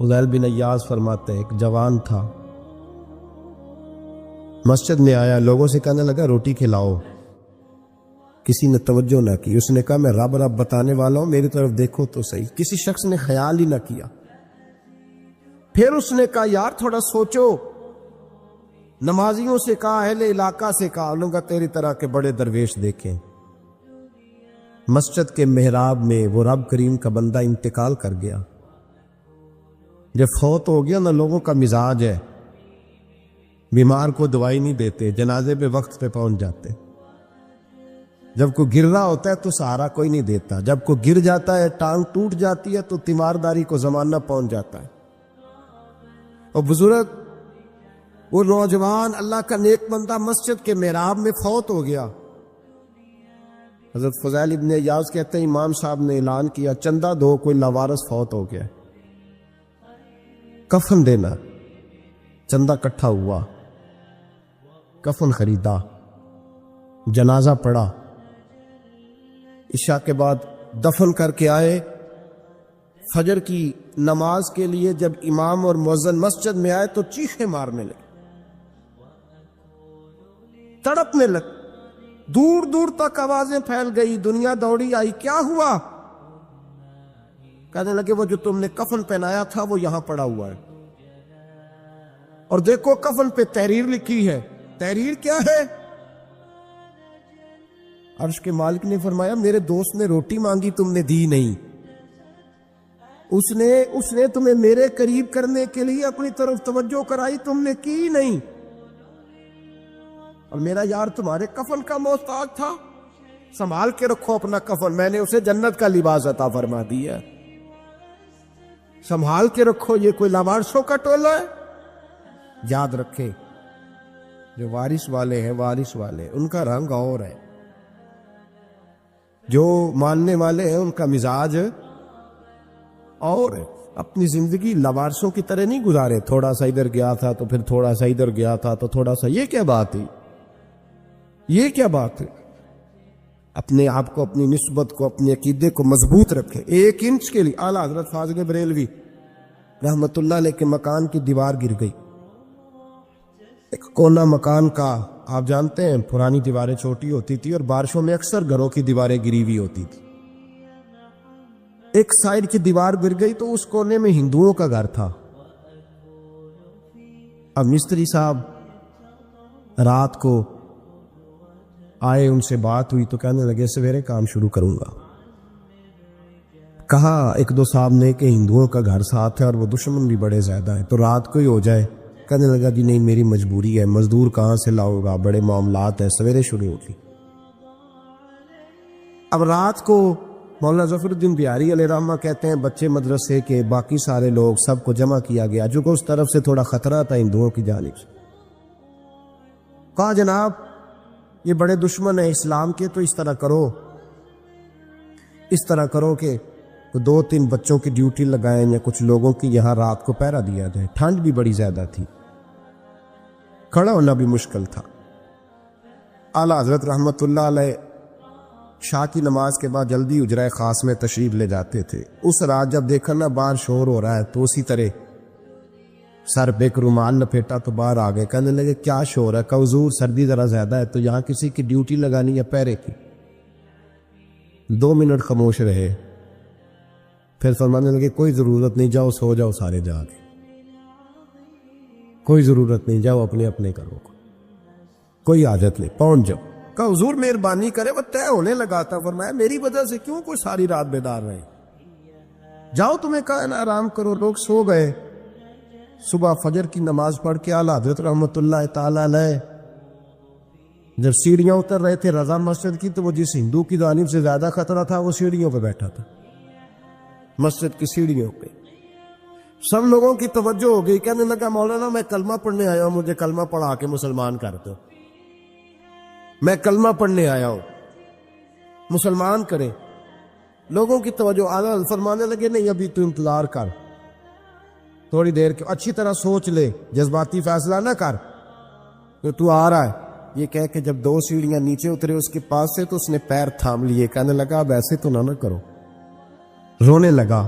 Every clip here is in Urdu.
فضیل بن ایاز فرماتے ہیں ایک جوان تھا، مسجد میں آیا، لوگوں سے کہنے لگا روٹی کھلاؤ، کسی نے توجہ نہ کی۔ اس نے کہا میں رب رب بتانے والا ہوں، میری طرف دیکھو تو صحیح۔ کسی شخص نے خیال ہی نہ کیا۔ پھر اس نے کہا یار تھوڑا سوچو، نمازیوں سے کہا، اہل علاقہ سے کہا، انہوں نے کہا تیری طرح کے بڑے درویش دیکھیں۔ مسجد کے محراب میں وہ رب کریم کا بندہ انتقال کر گیا۔ جب فوت ہو گیا نا، لوگوں کا مزاج ہے، بیمار کو دوائی نہیں دیتے، جنازے پہ وقت پہ پہنچ جاتے۔ جب کوئی گر رہا ہوتا ہے تو سہارا کوئی نہیں دیتا، جب کوئی گر جاتا ہے، ٹانگ ٹوٹ جاتی ہے تو تیمارداری کو زمانہ پہنچ جاتا ہے۔ اور بزرگ، وہ نوجوان اللہ کا نیک بندہ مسجد کے محراب میں فوت ہو گیا۔ حضرت فضیل ابن ایاز کہتے ہیں امام صاحب نے اعلان کیا چندہ دو، کوئی لاوارث فوت ہو گیا، کفن دینا۔ چندہ کٹھا ہوا، کفن خریدا، جنازہ پڑھا، عشاء کے بعد دفن کر کے آئے۔ فجر کی نماز کے لیے جب امام اور مؤذن مسجد میں آئے تو چیخیں مارنے لگے، تڑپنے لگے، دور دور تک آوازیں پھیل گئی، دنیا دوڑی آئی، کیا ہوا؟ کہنے لگے وہ جو تم نے کفن پہنایا تھا وہ یہاں پڑا ہوا ہے، اور دیکھو کفن پہ تحریر لکھی ہے۔ تحریر کیا ہے؟ عرش کے مالک نے فرمایا میرے دوست نے روٹی مانگی، تم نے دی نہیں، اس نے تمہیں میرے قریب کرنے کے لیے اپنی طرف توجہ کرائی، تم نے کی نہیں، اور میرا یار تمہارے کفن کا محتاج تھا، سنبھال کے رکھو اپنا کفن، میں نے اسے جنت کا لباس عطا فرما دیا، سنبھال کے رکھو، یہ کوئی لاوارثوں کا ٹولہ ہے۔ یاد رکھیں جو وارث والے ہیں، وارث والے ان کا رنگ اور ہے، جو ماننے والے ہیں ان کا مزاج اور ہے۔ اپنی زندگی لوارثوں کی طرح نہیں گزارے، تھوڑا سا ادھر گیا تھا تو پھر تھوڑا سا ادھر گیا تھا تو تھوڑا سا، یہ کیا بات ہے؟ یہ کیا بات ہے؟ اپنے آپ کو، اپنی نسبت کو، اپنے عقیدے کو مضبوط رکھے۔ 1 انچ کے لیے اعلیٰ حضرت فاضل بریلوی رحمت اللہ علیہ کے مکان کی دیوار گر گئی، ایک کونا مکان کا، آپ جانتے ہیں پرانی دیواریں چھوٹی ہوتی تھی اور بارشوں میں اکثر گھروں کی دیواریں گری ہوئی ہوتی تھی، ایک سائڈ کی دیوار گر گئی تو اس کونے میں ہندوؤں کا گھر تھا۔ اب مستری صاحب رات کو آئے، ان سے بات ہوئی تو کہنے لگے سویرے کام شروع کروں گا۔ کہا 1-2 صاحب نے کہ ہندوؤں کا گھر ساتھ ہے اور وہ دشمن بھی بڑے زیادہ ہیں، تو رات کو ہی ہو جائے۔ کہنے لگا جی نہیں میری مجبوری ہے، مزدور کہاں سے لاؤں گا، بڑے معاملات ہیں، سویرے شروع ہوگی۔ اب رات کو مولانا ظفر الدین بہاری علیہ رحمہ کہتے ہیں بچے مدرسے کے، باقی سارے لوگ، سب کو جمع کیا گیا، جو کہ اس طرف سے تھوڑا خطرہ تھا ہندوؤں کی جانب سے۔ کہا جناب یہ بڑے دشمن ہیں اسلام کے، تو اس طرح کرو کہ 2-3 بچوں کی ڈیوٹی لگائیں یا کچھ لوگوں کی یہاں رات کو پہرا دیا جائے۔ ٹھنڈ بھی بڑی زیادہ تھی، کھڑا ہونا بھی مشکل تھا۔ اعلیٰ حضرت رحمت اللہ علیہ شاہ کی نماز کے بعد جلدی اجرائے خاص میں تشریف لے جاتے تھے۔ اس رات جب دیکھا نا باہر شور ہو رہا ہے تو اسی طرح سر پہ ایک رومال لپیٹا تو باہر آ گئے، کہنے لگے کیا شور ہے؟ کہ حضور سردی ذرا زیادہ ہے تو یہاں کسی کی ڈیوٹی لگانی یا پہرے کی؟ 2 منٹ خاموش رہے، پھر فرمانے لگے کوئی ضرورت نہیں، جاؤ سو جاؤ سارے جا کے، کوئی ضرورت نہیں، جاؤ اپنے اپنے کرو، کوئی حاجت نہیں، پہنچ جاؤ۔ کہا حضور مہربانی کرے، وہ طے ہونے لگا تھا۔ فرمایا میری وجہ سے کیوں کوئی ساری رات بیدار رہے، جاؤ تمہیں کہا نا آرام کرو۔ لوگ سو گئے۔ صبح فجر کی نماز پڑھ کے اعلیٰ حضرت رحمت اللہ تعالی علیہ جب سیڑھیاں اتر رہے تھے رضا مسجد کی، تو وہ جس ہندو کی جانب سے زیادہ خطرہ تھا وہ سیڑھیوں پہ بیٹھا تھا، مسجد کی سیڑھیوں پہ۔ سب لوگوں کی توجہ ہو گئی، کہنے لگا مولانا میں کلمہ پڑھنے آیا ہوں، مجھے کلمہ پڑھا کے مسلمان کر دو، میں کلمہ پڑھنے آیا ہوں، مسلمان کرے۔ لوگوں کی توجہ، اعلیٰ فرمانے لگے نہیں ابھی تو انتظار کر، تھوڑی دیر کے، اچھی طرح سوچ لے، جذباتی فیصلہ نہ کر کہ تو آ رہا ہے۔ یہ کہہ کے جب 2 سیڑھیاں نیچے اترے اس کے پاس سے تو اس نے پیر تھام لیے، کہنے لگا اب ایسے تو نہ کرو، رونے لگا۔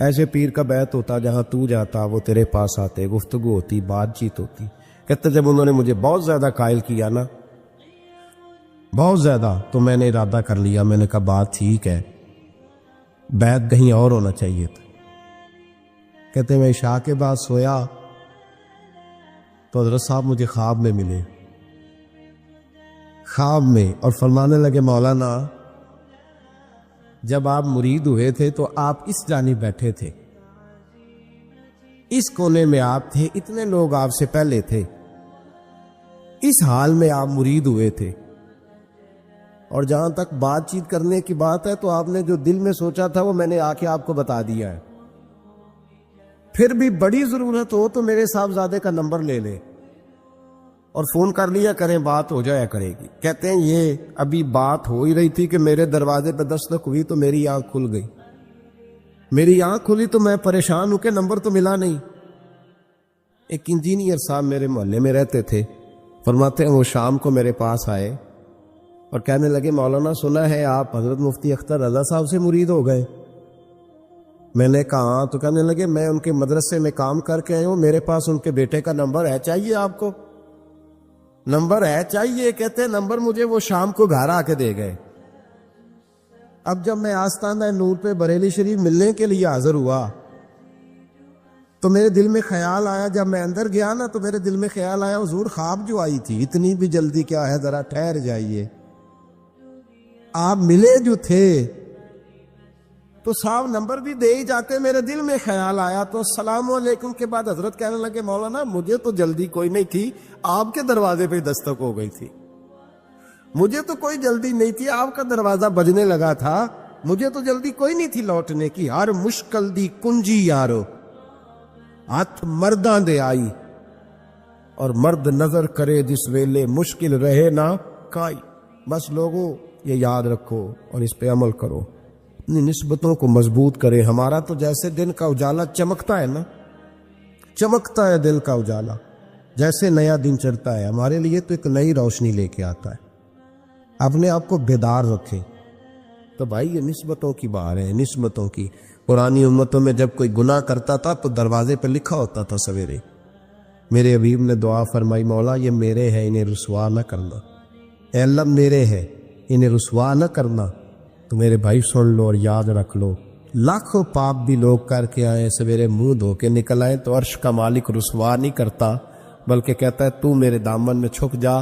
ایسے پیر کا بیت ہوتا جہاں تو جاتا وہ تیرے پاس آتے, گفتگو ہوتی, بات چیت ہوتی. کہتے جب انہوں نے مجھے بہت زیادہ قائل کیا نا, بہت زیادہ, تو میں نے ارادہ کر لیا. میں نے کہا بات ٹھیک ہے, بیت کہیں اور ہونا چاہیے تھا. کہتے میں عشاء کے بعد سویا تو حضرت صاحب مجھے خواب میں ملے, خواب میں, اور فرمانے لگے مولانا جب آپ مرید ہوئے تھے تو آپ اس جانب بیٹھے تھے, اس کونے میں آپ تھے, اتنے لوگ آپ سے پہلے تھے, اس حال میں آپ مرید ہوئے تھے. اور جہاں تک بات چیت کرنے کی بات ہے تو آپ نے جو دل میں سوچا تھا وہ میں نے آ کے آپ کو بتا دیا ہے. پھر بھی بڑی ضرورت ہو تو میرے صاحبزادے کا نمبر لے لے اور فون کر لیا کریں, بات ہو جایا کرے گی. کہتے ہیں یہ ابھی بات ہو ہی رہی تھی کہ میرے دروازے پہ دستک ہوئی تو میری آنکھ کھل گئی. میری آنکھ کھلی تو میں پریشان ہوں کہ نمبر تو ملا نہیں. ایک انجینئر صاحب میرے محلے میں رہتے تھے, فرماتے ہیں وہ شام کو میرے پاس آئے اور کہنے لگے مولانا سنا ہے آپ حضرت مفتی اختر رضا صاحب سے مرید ہو گئے. میں نے کہا ہاں. تو کہنے لگے میں ان کے مدرسے میں کام کر کے آئے ہوں, میرے پاس ان کے بیٹے کا نمبر ہے, چاہیے آپ کو؟ نمبر ہے چاہیے. کہتے ہیں نمبر مجھے وہ شام کو گھر آ کے دے گئے. اب جب میں آستانہ نور پہ بریلی شریف ملنے کے لیے حاضر ہوا تو میرے دل میں خیال آیا, جب میں اندر گیا نا تو میرے دل میں خیال آیا حضور خواب جو آئی تھی اتنی بھی جلدی کیا ہے, ذرا ٹھہر جائیے. آپ ملے جو تھے تو صاحب نمبر بھی دے ہی جاتے. میرے دل میں خیال آیا تو السلام علیکم کے بعد حضرت کہنے لگے مولانا مجھے تو جلدی کوئی نہیں تھی, آپ کے دروازے پہ دستک ہو گئی تھی. مجھے تو کوئی جلدی نہیں تھی, آپ کا دروازہ بجنے لگا تھا, مجھے تو جلدی کوئی نہیں تھی لوٹنے کی. ہر مشکل دی کنجی یارو ہاتھ مرداں دے آئی, اور مرد نظر کرے جس ویلے مشکل رہے نہ کائی. بس لوگوں یہ یاد رکھو اور اس پہ عمل کرو, اپنی نسبتوں کو مضبوط کرے. ہمارا تو جیسے دن کا اجالا چمکتا ہے نا, چمکتا ہے دل کا اجالا, جیسے نیا دن چڑھتا ہے ہمارے لیے تو ایک نئی روشنی لے کے آتا ہے. اپنے آپ کو بیدار رکھیں. تو بھائی یہ نسبتوں کی بات ہے, نسبتوں کی. پرانی امتوں میں جب کوئی گناہ کرتا تھا تو دروازے پہ لکھا ہوتا تھا سویرے. میرے حبیب نے دعا فرمائی مولا یہ میرے ہیں انہیں رسوا نہ کرنا, اے اللہ میرے ہیں انہیں رسوا نہ کرنا. تو میرے بھائی سن لو اور یاد رکھ لو, لاکھوں پاپ بھی لوگ کر کے آئے, سویرے منہ دھو کے نکل آئے تو عرش کا مالک رسوا نہیں کرتا, بلکہ کہتا ہے تو میرے دامن میں چھپ جا,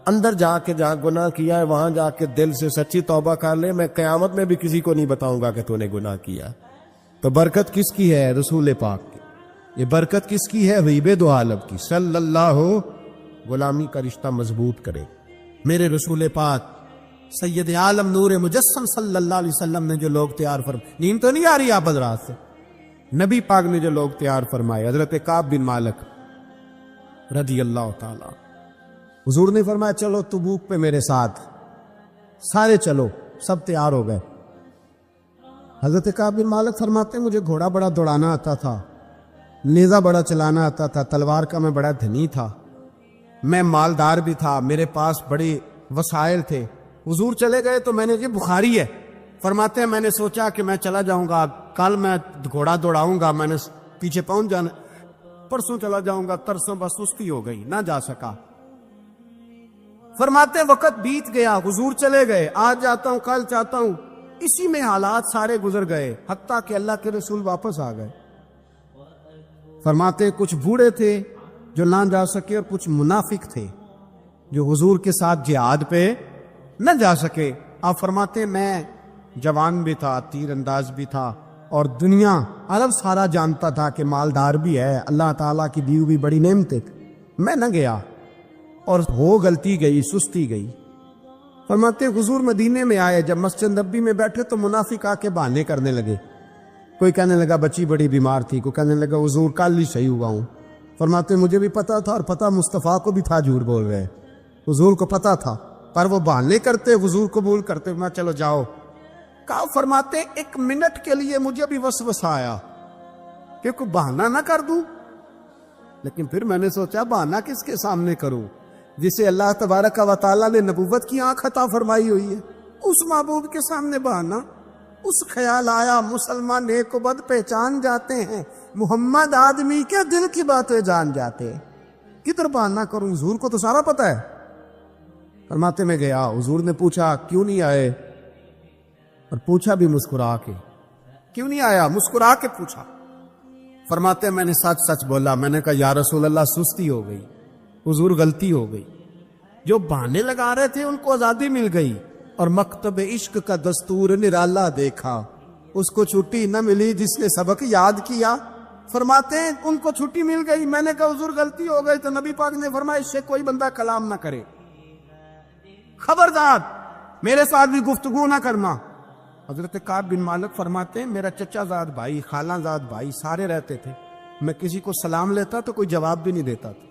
اندر جا کے جہاں گناہ کیا ہے وہاں جا کے دل سے سچی توبہ کر لے. میں قیامت میں بھی کسی کو نہیں بتاؤں گا کہ تو نے گناہ کیا. تو برکت کس کی ہے؟ رسول پاک کی. یہ برکت کس کی ہے؟ حبیب دو عالم کی صلی اللہ. غلامی کا رشتہ مضبوط کرے. میرے رسول پاک سید عالم نور مجسم صلی اللہ علیہ وسلم نے جو لوگ تیار فرمائے, نیند تو نہیں آ رہی آپ حضرات سے, نبی پاک نے جو لوگ تیار فرمائے, حضرت کعب بن مالک رضی اللہ تعالی, حضور نے فرمایا چلو تبوک پہ میرے ساتھ, سارے چلو, سب تیار ہو گئے. حضرت کعب بن مالک فرماتے مجھے گھوڑا بڑا دوڑانا آتا تھا, نیزہ بڑا چلانا آتا تھا, تلوار کا میں بڑا دھنی تھا, میں مالدار بھی تھا, میرے پاس بڑے وسائل تھے. حضور چلے گئے تو میں نے, یہ بخاری ہے, فرماتے ہیں میں نے سوچا کہ میں چلا جاؤں گا, کل میں گھوڑا دوڑاؤں گا, میں نے پیچھے پہنچ جانا, پرسوں چلا جاؤں گا, ترسوں بس سستی ہو گئی, نہ جا سکا. فرماتے وقت بیت گیا, حضور چلے گئے, آج جاتا ہوں کل چاہتا ہوں, اسی میں حالات سارے گزر گئے, حتیٰ کہ اللہ کے رسول واپس آ گئے. فرماتے کچھ بوڑھے تھے جو نہ جا سکے اور کچھ منافق تھے جو حضور کے ساتھ جہاد پہ نہ جا سکے. آپ فرماتے میں جوان بھی تھا, تیر انداز بھی تھا, اور دنیا عرب سارا جانتا تھا کہ مالدار بھی ہے, اللہ تعالیٰ کی دی ہوئی بڑی نعمتیں, میں نہ گیا اور ہو غلطی گئی, سستی گئی. فرماتے حضور مدینے میں آئے, جب مسجد نبی میں بیٹھے تو منافق آ کے بہانے کرنے لگے. کوئی کہنے لگا بچی بڑی بیمار تھی, کوئی کہنے لگا حضور کل ہی صحیح ہوا ہوں. فرماتے مجھے بھی پتا تھا اور پتا مصطفیٰ کو بھی تھا جھوٹ بول رہے, حضور کو پتا تھا, پر وہ بہانے کرتے, حضور قبول کرتے, میں چلو جاؤ. کہا فرماتے ایک منٹ کے لیے مجھے بھی وسوسہ آیا کہ کوئی بہانہ نہ کر دوں, لیکن پھر میں نے سوچا بہانہ کس کے سامنے کروں جسے اللہ تبارک و تعالیٰ نے نبوت کی آنکھ عطا فرمائی ہوئی ہے, اس معبود کے سامنے بہانہ, اس خیال آیا مسلمان نیک و بد پہچان جاتے ہیں، محمد آدمی کے دل کی باتیں جان جاتے ہیں، کدھر بہانا کروں، حضور کو تو سارا پتہ ہے۔ فرماتے میں گیا، حضور نے پوچھا کیوں نہیں آئے، اور پوچھا بھی مسکرا کے، کیوں نہیں آیا، مسکرا کے پوچھا۔ فرماتے میں نے سچ سچ بولا، میں نے کہا یا رسول اللہ سستی ہو گئی، حضور غلطی ہو گئی، جو بہانے لگا رہے تھے ان کو آزادی مل گئی، اور مکتب عشق کا دستور نرالا دیکھا، اس کو چھٹی نہ ملی جس نے سبق یاد کیا۔ فرماتے ہیں ان کو چھٹی مل گئی، میں نے کہا حضور غلطی ہو گئی، تو نبی پاک نے فرمایا اس سے کوئی بندہ کلام نہ کرے، خبردار میرے ساتھ بھی گفتگو نہ کرنا۔ حضرت کعب بن مالک فرماتے ہیں میرا چچا زاد بھائی، خالہ زاد بھائی سارے رہتے تھے، میں کسی کو سلام لیتا تو کوئی جواب بھی نہیں دیتا تھا۔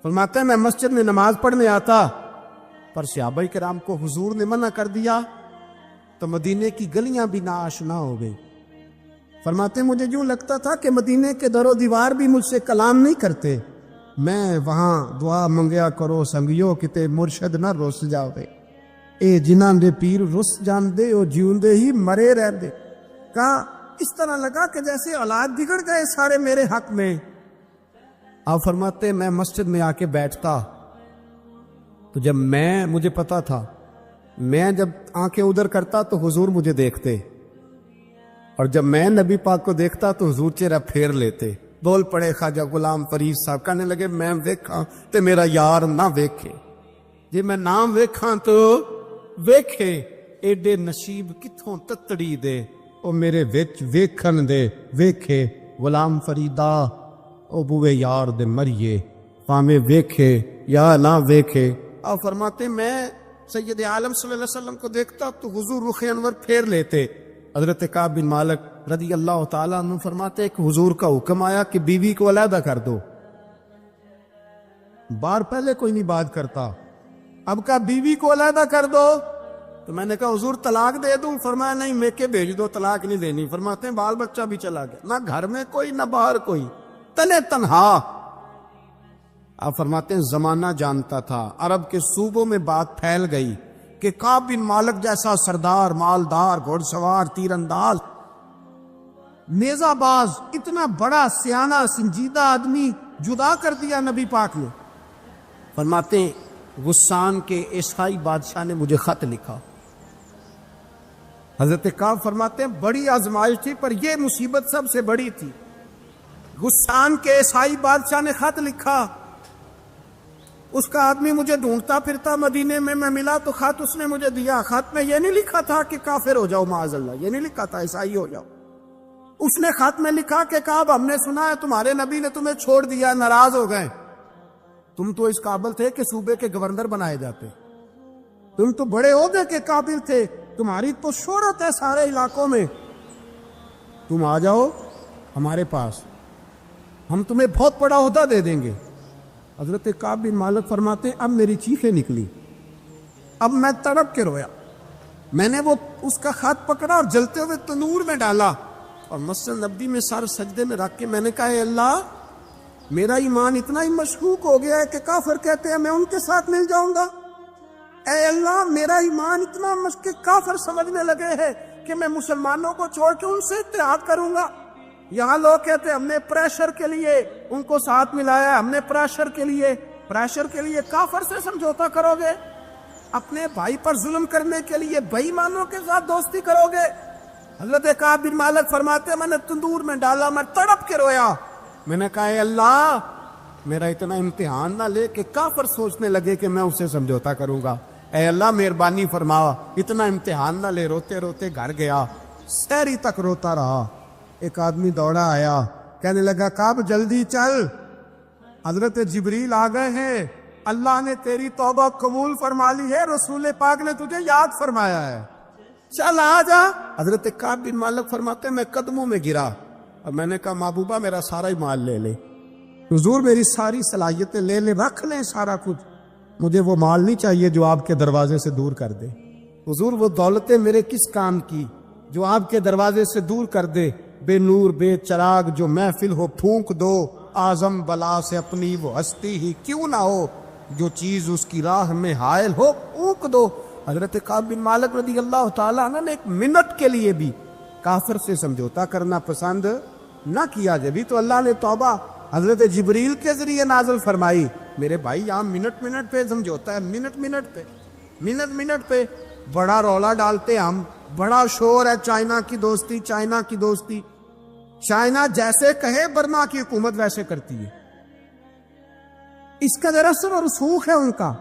فرماتے ہیں میں مسجد میں نماز پڑھنے آتا، پر صحابہ کرام کو حضور نے منع کر دیا تو مدینے کی گلیاں بھی ناآشنا ہو گئی۔ فرماتے ہیں مجھے یوں لگتا تھا کہ مدینے کے در و دیوار بھی مجھ سے کلام نہیں کرتے، میں وہاں دعا منگیا کرو سنگیو کتے مرشد نہ رس جاوے، اے جنہاں دے پیر رس جاندے او جیوندے ہی مرے رہندے۔ کہا اس طرح لگا کہ جیسے اولاد بگڑ گئے سارے میرے حق میں۔ آپ فرماتے میں مسجد میں آ کے بیٹھتا تو جب مجھے پتا تھا میں جب آنکھیں ادھر کرتا تو حضور مجھے دیکھتے، اور جب میں نبی پاک کو دیکھتا تو حضور چہرہ پھیر لیتے۔ بول پڑے خواجہ غلام فرید صاحب، کہنے لگے میں ویکھاں تے میرا یار نہ ویکھے، جی میں نہ ویکھاں تو ویکھے، ایڈے نصیب کتھوں تتڑی دے، او میرے وچ ویکھن دے ویکھے، غلام فریدا او بوے یار دے مریے، پاویں ویکھے یا نہ ویکھے۔ آپ فرماتے میں سید عالم صلی اللہ علیہ وسلم کو دیکھتا تو حضور رخ انور پھیر لیتے۔ حضرت کعب بن مالک رضی اللہ تعالیٰ عنہ فرماتے کہ حضور کا حکم آیا کہ بیوی کو علیحدہ کر دو، بار پہلے کوئی نہیں بات کرتا، اب کہا بیوی کو علیحدہ کر دو، تو میں نے کہا حضور طلاق دے دوں، فرمایا نہیں میکے بھیج دو، طلاق نہیں دینی۔ فرماتے ہیں بال بچہ بھی چلا گیا، نہ گھر میں کوئی نہ باہر کوئی، تنے تنہا۔ آپ فرماتے ہیں زمانہ جانتا تھا، عرب کے صوبوں میں بات پھیل گئی کہ کعب بن مالک جیسا سردار، مالدار، گھوڑ سوار، تیر انداز، نیزہ باز، اتنا بڑا سیانہ سنجیدہ آدمی جدا کر دیا نبی پاک نے۔ فرماتے ہیں غسان کے عیسائی بادشاہ نے مجھے خط لکھا۔ حضرت کعب فرماتے ہیں بڑی آزمائش تھی پر یہ مصیبت سب سے بڑی تھی۔ غسان کے عیسائی بادشاہ نے خط لکھا، اس کا آدمی مجھے ڈھونڈتا پھرتا مدینے میں، میں ملا تو خط اس نے مجھے دیا۔ خط میں یہ نہیں لکھا تھا کہ کافر ہو جاؤ معاذ اللہ، یہ نہیں لکھا تھا عیسائی ہو جاؤ۔ اس نے خط میں لکھا کہ کعب ہم نے سنا ہے تمہارے نبی نے تمہیں چھوڑ دیا، ناراض ہو گئے، تم تو اس قابل تھے کہ صوبے کے گورنر بنائے جاتے، تم تو بڑے عہدے کے قابل تھے، تمہاری تو شہرت ہے سارے علاقوں میں، تم آ جاؤ ہمارے پاس، ہم تمہیں بہت بڑا عہدہ دے دیں گے۔ حضرت کعب بن مالک فرماتے اب میری چیخیں نکلی، اب میں تڑپ کے رویا، میں نے وہ اس کا خط پکڑا اور جلتے ہوئے تنور میں ڈالا اور مسجد نبوی میں سر سجدے میں رکھ کے میں نے کہا اے اللہ میرا ایمان اتنا ہی مشکوک ہو گیا ہے کہ کافر کہتے ہیں میں ان کے ساتھ مل جاؤں گا، اے اللہ میرا ایمان اتنا مشکوک، کافر سمجھنے لگے ہیں کہ میں مسلمانوں کو چھوڑ کے ان سے اتحاد کروں گا۔ یہاں لوگ کہتے ہیں ہم نے پریشر کے لیے ان کو ساتھ ملایا، ہم نے پریشر کے لیے کافر سے سمجھوتا کرو گے، اپنے بھائی پر ظلم کرنے کے لیے بے ایمانوں کے ساتھ دوستی کرو گے۔ حضرت کعب بن مالک فرماتے ہیں میں نے تندور میں ڈالا، میں تڑپ کے رویا، میں نے کہا اے اللہ میرا اتنا امتحان نہ لے کہ کافر سوچنے لگے کہ میں اسے سمجھوتا کروں گا، اے اللہ مہربانی فرما اتنا امتحان نہ لے۔ روتے روتے گھر گیا، سحری تک روتا رہا۔ ایک آدمی دوڑا آیا، کہنے لگا کعب جلدی چل، حضرت جبریل آ گئے ہیں، اللہ نے تیری توبہ قبول فرما لی ہے، رسول پاک نے تجھے یاد فرمایا ہے، چل آ جا۔ حضرت کعب بن مالک فرماتے ہیں میں قدموں میں گرا اور میں نے کہا محبوبہ میرا سارا ہی مال لے لے، حضور میری ساری صلاحیتیں لے لے، رکھ لیں سارا کچھ، مجھے وہ مال نہیں چاہیے جو آپ کے دروازے سے دور کر دے، حضور وہ دولتیں میرے کس کام کی جو آپ کے دروازے سے دور کر دے، بے نور بے چراغ جو محفل ہو پھونک دو، اعظم بلا سے اپنی وہ ہستی ہی کیوں نہ ہو، جو چیز اس کی راہ میں حائل ہو پھونک دو۔ حضرت کعب بن مالک رضی اللہ تعالیٰ عنہ نے ایک منٹ کے لیے بھی کافر سے سمجھوتا کرنا پسند نہ کیا. جبھی تو اللہ نے توبہ حضرت جبریل کے ذریعے نازل فرمائی. میرے بھائی یہاں منٹ پہ سمجھوتا ہے, منٹ پہ بڑا رولا ڈالتے ہم, بڑا شور ہے چائنا کی دوستی, چائنا کی دوستی. چائنا جیسے کہے برما کی حکومت ویسے کرتی ہے. اس کا رسم اور رسوخ ہے ان کا.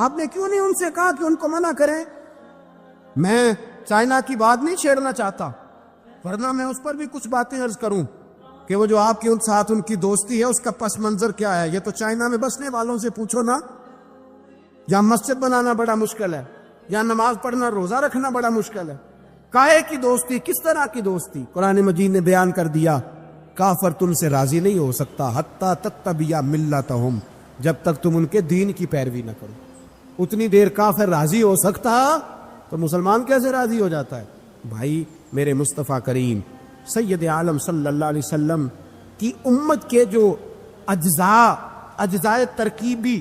آپ نے کیوں نہیں ان سے کہا کہ ان کو منع کریں؟ میں چائنا کی بات نہیں چھیڑنا چاہتا, ورنہ میں اس پر بھی کچھ باتیں عرض کروں کہ وہ جو آپ کے ان ساتھ ان کی دوستی ہے اس کا پس منظر کیا ہے. یہ تو چائنا میں بسنے والوں سے پوچھو نا. یا مسجد بنانا بڑا مشکل ہے, یا نماز پڑھنا روزہ رکھنا بڑا مشکل ہے. کائے کی دوستی, کس طرح کی دوستی؟ قرآن مجید نے بیان کر دیا, کافر تم سے راضی نہیں ہو سکتا حتی تتبع ملتہم, جب تک تم ان کے دین کی پیروی نہ کرو. اتنی دیر کافر راضی ہو سکتا تو مسلمان کیسے راضی ہو جاتا ہے؟ بھائی میرے مصطفیٰ کریم سید عالم صلی اللہ علیہ وسلم کی امت کے جو اجزاء ترکیبی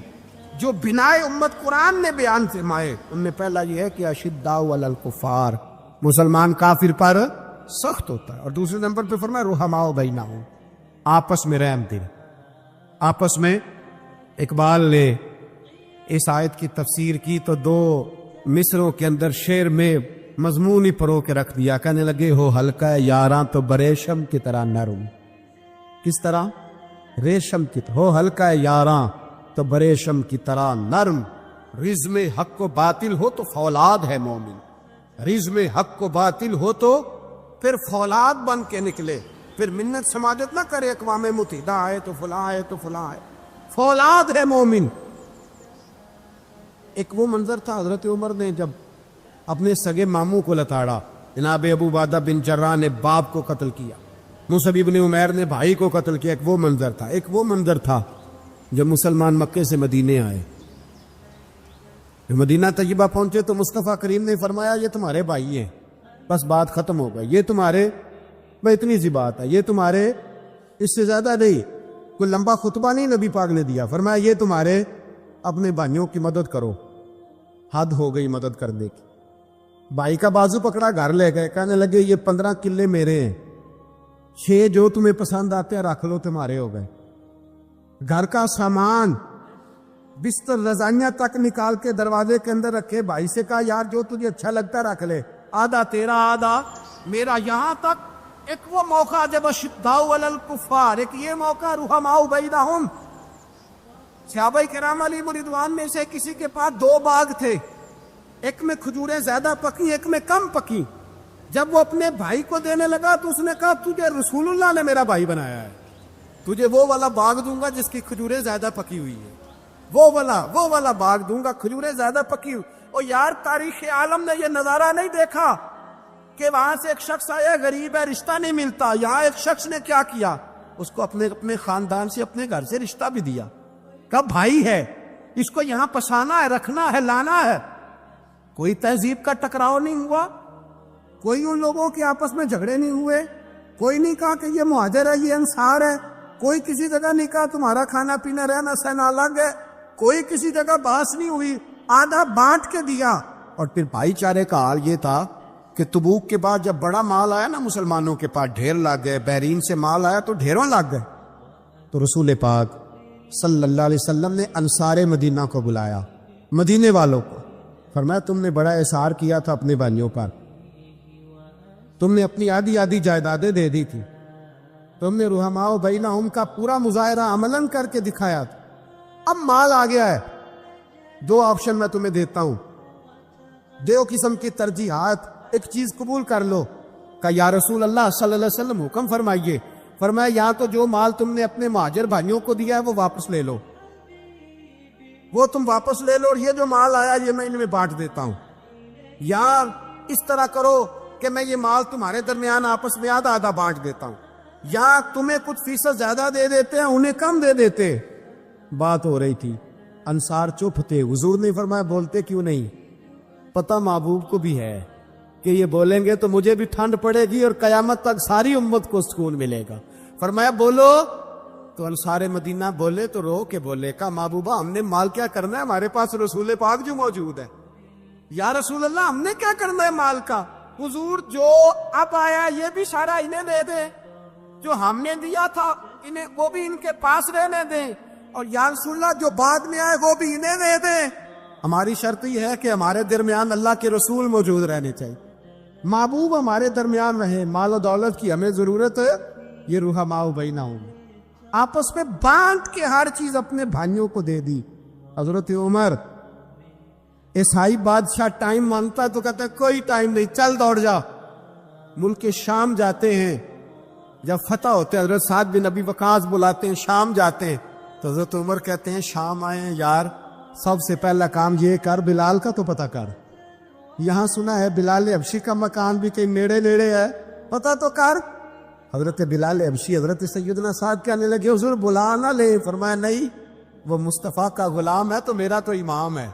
جو بنائے امت قرآن نے بیان فرمائے, ان میں پہلا یہ ہے کہ اشداء علی الکفار, مسلمان کافر پر سخت ہوتا ہے. اور دوسرے نمبر پہ فرمایا رحماء بینہم, آپس میں رحم دل. آپس میں اقبال نے اس آیت کی تفسیر کی تو 2 مصروں کے اندر شعر میں مضمون ہی پرو کے رکھ دیا. کہنے لگے ہو ہلکا یاراں تو بریشم کی طرح نرم. کس طرح؟ ریشم کی طرح. ہو ہلکا یاراں تو بریشم کی طرح نرم. رزم حق و باطل ہو تو فولاد ہے مومن. رزم حق و باطل ہو تو پھر فولاد بن کے نکلے. پھر منت سماجت نہ کرے اقوام متحدہ آئے تو فلاں آئے تو فلاں آئے. فولاد ہے مومن. ایک وہ منظر تھا حضرت عمر نے جب اپنے سگے ماموں کو لتاڑا. جناب ابو عبیدہ بن جراح نے باپ کو قتل کیا, مصعب بن عمیر نے بھائی کو قتل کیا. ایک وہ منظر تھا. ایک وہ منظر تھا جب مسلمان مکے سے مدینے آئے. مدینہ طیبہ پہنچے تو مصطفیٰ کریم نے فرمایا یہ تمہارے بھائی ہیں, بس بات ختم ہو گئی. یہ تمہارے, بھائی اتنی سی بات ہے, یہ تمہارے, اس سے زیادہ نہیں. کوئی لمبا خطبہ نہیں نبی پاک نے دیا. فرمایا یہ تمہارے, اپنے بھائیوں کی مدد کرو. حد ہو گئی مدد کرنے کی. بھائی کا بازو پکڑا, گھر لے گئے. کہنے لگے یہ 15 کلے میرے ہیں, 6 جو تمہیں پسند آتے ہیں رکھ لو, تمہارے ہو گئے. گھر کا سامان بستر رضائیاں تک نکال کے دروازے کے اندر رکھے. بھائی سے کہا یار جو تجھے اچھا لگتا رکھ لے, آدھا تیرا آدھا میرا. یہاں تک ایک وہ موقع جب اشداء علی الکفار, ایک یہ موقع رحماء بینہم. صحابہ کرام علیہم رضوان میں سے کسی کے پاس 2 باغ تھے, ایک میں کھجوریں زیادہ پکی, ایک میں کم پکی. جب وہ اپنے بھائی کو دینے لگا تو اس نے کہا تجھے رسول اللہ نے میرا بھائی بنایا ہے, تجھے وہ والا باغ دوں گا جس کی کھجوریں زیادہ پکی ہوئی ہے. وہ والا باغ دوں گا, کھجوریں زیادہ پکی ہوئی. اور یار تاریخ عالم نے یہ نظارہ نہیں دیکھا کہ وہاں سے ایک شخص آیا غریب ہے, رشتہ نہیں ملتا. یہاں ایک شخص نے کیا کیا, اس کو اپنے خاندان سے, اپنے گھر سے رشتہ بھی دیا. کہا بھائی ہے, اس کو یہاں پسانا ہے, رکھنا ہے, لانا ہے. کوئی تہذیب کا ٹکراؤ نہیں ہوا, کوئی ان لوگوں کے آپس میں جھگڑے نہیں ہوئے, کوئی نہیں کہا کہ یہ مہاجر ہے یہ انصار ہے, کوئی کسی جگہ نہیں کہا تمہارا کھانا پینا رہنا سہنا الگ ہے, کوئی کسی جگہ بحث نہیں ہوئی. آدھا بانٹ کے دیا. اور پھر بھائی چارے کا حال یہ تھا کہ تبوک کے بعد جب بڑا مال آیا نا مسلمانوں کے پاس, ڈھیر لگ گئے. بحرین سے مال آیا تو ڈھیروں لگ گئے. تو رسول پاک صلی اللہ علیہ وسلم نے انصار مدینہ کو بلایا, مدینے والوں کو. فرمایا تم نے بڑا احسار کیا تھا اپنے بھائیوں پر, تم نے اپنی آدھی جائیدادیں دے دی تھی, تم نے رحماء بینہم کا پورا مظاہرہ عملاً کر کے دکھایا تھا. اب مال آ گیا ہے, 2 آپشن میں تمہیں دیتا ہوں, 2 قسم کی ترجیحات. ایک چیز قبول کر لو. کہ یا رسول اللہ صلی اللہ علیہ وسلم حکم فرمائیے. فرمایا یا تو جو مال تم نے اپنے مہاجر بھائیوں کو دیا ہے وہ واپس لے لو, وہ تم واپس لے لو, اور یہ جو مال آیا یہ میں ان میں بانٹ دیتا ہوں. یا اس طرح کرو کہ میں یہ مال تمہارے درمیان آپس میں آدھا بانٹ دیتا ہوں, یا تمہیں کچھ فیصد زیادہ دے دیتے ہیں انہیں کم دے دیتے. بات ہو رہی تھی, انصار چپ تھے. حضور نے فرمایا بولتے کیوں نہیں, پتہ محبوب کو بھی ہے کہ یہ بولیں گے تو مجھے بھی ٹھنڈ پڑے گی اور قیامت تک ساری امت کو سکون ملے گا. فرمایا بولو. تو انصار مدینہ بولے تو رو کے بولے, کہا محبوبہ ہم نے مال کیا کرنا ہے, ہمارے پاس رسول پاک جو موجود ہے. یا رسول اللہ ہم نے کیا کرنا ہے مال کا؟ حضور جو اب آیا یہ بھی سارا انہیں دے دیں، جو ہم نے دیا تھا انہیں وہ بھی ان کے پاس رہنے دیں، اور یا رسول اللہ جو بعد میں آئے وہ بھی انہیں دے دیں۔ ہماری شرط یہ ہے کہ ہمارے درمیان اللہ کے رسول موجود رہنے چاہیے، محبوب ہمارے درمیان رہے۔ مال و دولت کی ہمیں ضرورت ہے، یہ رحماء بینہم، آپس میں بانٹ کے ہر چیز اپنے بھائیوں کو دے دی۔ حضرت عمر عیسائی بادشاہ ٹائم مانگتا ہے تو کہتا ہے کوئی ٹائم نہیں، چل دوڑ جا۔ ملک شام جاتے ہیں، جب فتح ہوتے ہیں حضرت سعد بن ابی وقاص بلاتے ہیں، شام جاتے ہیں تو حضرت عمر کہتے ہیں شام آئے ہیں یار، سب سے پہلا کام یہ کر بلال کا تو پتہ کر، یہاں سنا ہے بلال حبشی کا مکان بھی کہیں نیڑے نیڑے ہے، پتہ تو کر۔ حضرت بلال حبشی حضرت سیدنا سعد کہنے لگے حضور بلا نہ لے، فرمایا نہیں، وہ مصطفیٰ کا غلام ہے تو میرا تو امام ہے،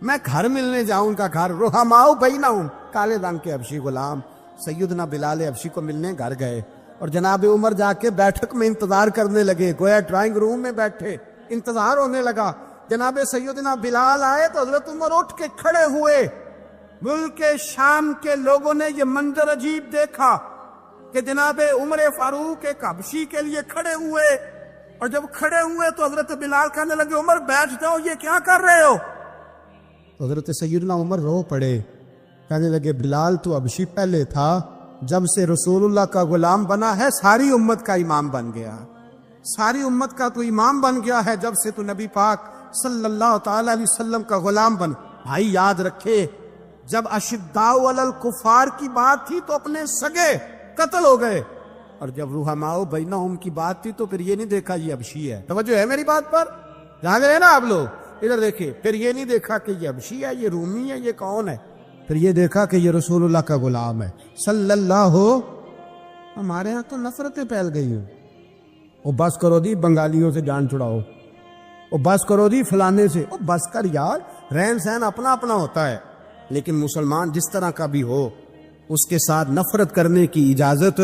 میں گھر ملنے جاؤں ان کا گھر، رحماء بینہم، کالے رنگ کے حبشی غلام سیدنا بلال حبشی کو ملنے گھر گئے، اور جناب عمر جا کے بیٹھک میں انتظار کرنے لگے، گویا ڈرائنگ روم میں بیٹھے انتظار ہونے لگا۔ جناب سیدنا بلال آئے تو حضرت عمر اٹھ کے کھڑے ہوئے۔ ملک شام کے لوگوں نے یہ منظر عجیب دیکھا کہ جناب عمر فاروق ایک حبشی کے لیے کھڑے ہوئے، اور جب کھڑے ہوئے تو حضرت بلال کہنے لگے عمر بیٹھ جاؤ، یہ کیا کر رہے ہو؟ حضرت سیدنا عمر رو پڑے، کہنے لگے بلال تو حبشی پہلے تھا، جب سے رسول اللہ کا غلام بنا ہے ساری امت کا امام بن گیا، ساری امت کا تو امام بن گیا ہے جب سے تو نبی پاک صلی اللہ تعالی علیہ وسلم کا غلام بن۔ بھائی یاد رکھے جب اشداء علی الکفار کی بات تھی تو اپنے سگے قتل ہو گئے، اور جب رحماء بینہم کی بات تھی تو پھر یہ نہیں دیکھا یہ حبشی ہے۔ توجہ ہے میری بات پر؟ جہاں گئے نا آپ لوگ ادھر دیکھیں، پھر یہ نہیں دیکھا کہ یہ حبشی ہے، یہ رومی ہے، یہ کون ہے، پھر یہ دیکھا کہ یہ رسول اللہ کا غلام ہے صلی اللہ۔ ہمارے ہاں تو نفرتیں پھیل گئی ہیں، وہ بس کرو دی بنگالیوں سے جان چھڑاؤ، وہ بس کرو دی فلانے سے، وہ بس کر یار، رہن سہن اپنا اپنا ہوتا ہے، لیکن مسلمان جس طرح کا بھی ہو اس کے ساتھ نفرت کرنے کی اجازت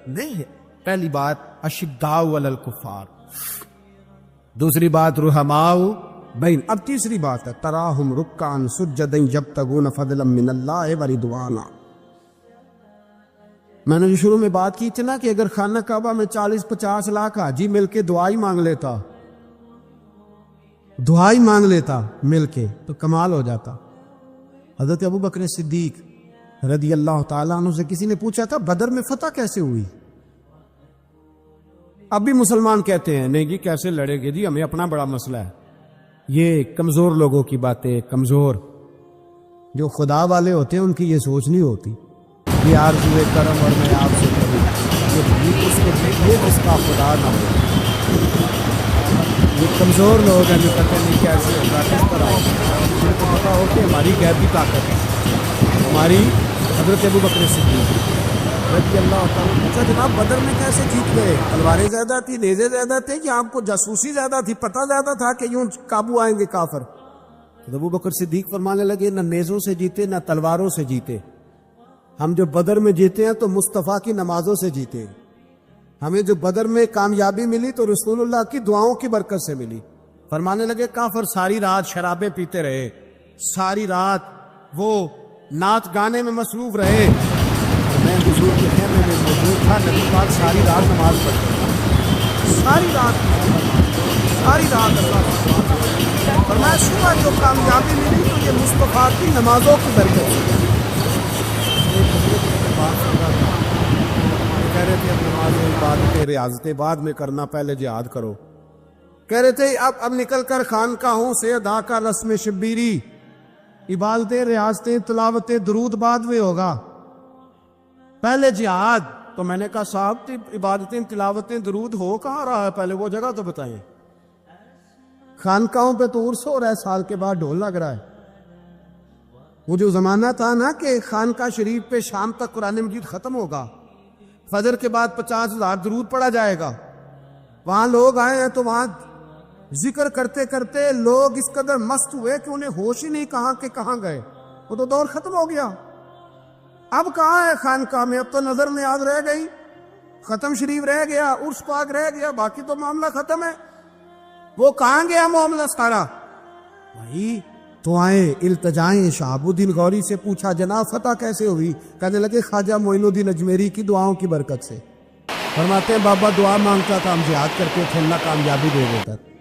نہیں ہے۔ پہلی بات اشداء علی الکفار، دوسری بات رحماء بین، اب تیسری بات ہے تراہم رکعا سجدا یبتغون فضلا من اللہ ورضوانا۔ میں نے جو شروع میں بات کی تھی نا کہ اگر خانہ کعبہ میں 40-50 لاکھ حاجی مل کے دعائی مانگ لیتا، دعائی مانگ لیتا مل کے تو کمال ہو جاتا۔ حضرت ابو بکر صدیق رضی اللہ تعالیٰ عنہ سے کسی نے پوچھا تھا بدر میں فتح کیسے ہوئی؟ اب بھی مسلمان کہتے ہیں نہیں جی کیسے لڑے گے جی، ہمیں اپنا بڑا مسئلہ ہے۔ یہ کمزور لوگوں کی باتیں، کمزور جو خدا والے ہوتے ہیں ان کی یہ سوچ نہیں ہوتی۔ یہ آرزو کرم اور میں آپ سے کروں، یہ اس کو دیکھیے جس کا خدا نہ ہو۔ یہ کمزور لوگ ہیں جو کہتے ہیں نہیں کیسے ہوگا، کس طرح ہوگا، جن کو پتا ہو کہ ہماری غیبی طاقت ہے، ہماری حضرت ابو بکر صدیق رضی اللہ تعالیٰ پوچھا جناب بدر میں کیسے جیت گئے؟ تلواریں زیادہ تھی، نیزے زیادہ تھے، کہ آپ کو جاسوسی زیادہ تھی، پتہ زیادہ تھا کہ یوں قابو آئیں گے کافر؟ ابو بکر صدیق فرمانے لگے نہ نیزوں سے جیتے نہ تلواروں سے جیتے، ہم جو بدر میں جیتے ہیں تو مصطفیٰ کی نمازوں سے جیتے، ہمیں جو بدر میں کامیابی ملی تو رسول اللہ کی دعاؤں کی برکت سے ملی۔ فرمانے لگے کافر ساری رات شرابیں پیتے رہے، ساری رات وہ نعت گانے میں مصروف رہے، میں حضور کے خیمے میں موجود تھا، نبی پاک ساری رات نماز پڑھتے تھے، ساری رات اللہ فرمایا صبح جو کامیابی ملی تو یہ مصطفیٰ کی نمازوں کی برکت سے۔ کہہ رہے تھے اب نمازیں عبادتیں ریاضتیں بعد میں کرنا، پہلے جہاد کرو۔ کہہ رہے تھے اب نکل کر خانقاہوں سے ادا کا رسم شبیری، عبادتیں ریاضتیں تلاوتیں درود بعد میں ہوگا، پہلے جہاد۔ تو میں نے کہا صاحب عبادتیں تلاوتیں درود ہو کہاں رہا ہے، پہلے وہ جگہ تو بتائیں۔ خانقاہوں پہ تو عرس ہو رہا ہے، سال کے بعد ڈھول لگ رہا ہے۔ وہ جو زمانہ تھا نا کہ خانقاہ شریف پہ شام تک قرآن مجید ختم ہوگا، فجر کے بعد 50,000 درود پڑھا جائے گا، وہاں لوگ آئے ہیں تو وہاں ذکر کرتے کرتے لوگ اس قدر مست ہوئے کہ انہیں ہوش ہی نہیں کہاں کہ کہاں گئے، وہ تو دور ختم ہو گیا۔ اب کہاں ہے خانقاہ میں؟ اب تو نظر نیاز رہ گئی، ختم شریف رہ گیا، عرس پاک رہ گیا، باقی تو معاملہ ختم ہے۔ وہ کہاں گیا معاملہ سارا؟ بھائی تو آئے التجائیں شہاب الدین غوری سے پوچھا جناب فتح کیسے ہوئی؟ کہنے لگے خواجہ معین الدین اجمیری کی دعاؤں کی برکت سے۔ فرماتے ہیں بابا دعا مانگتا تھا، ہم جہاد کرتے تھے، اللہ کامیابی دے دیتا تھا۔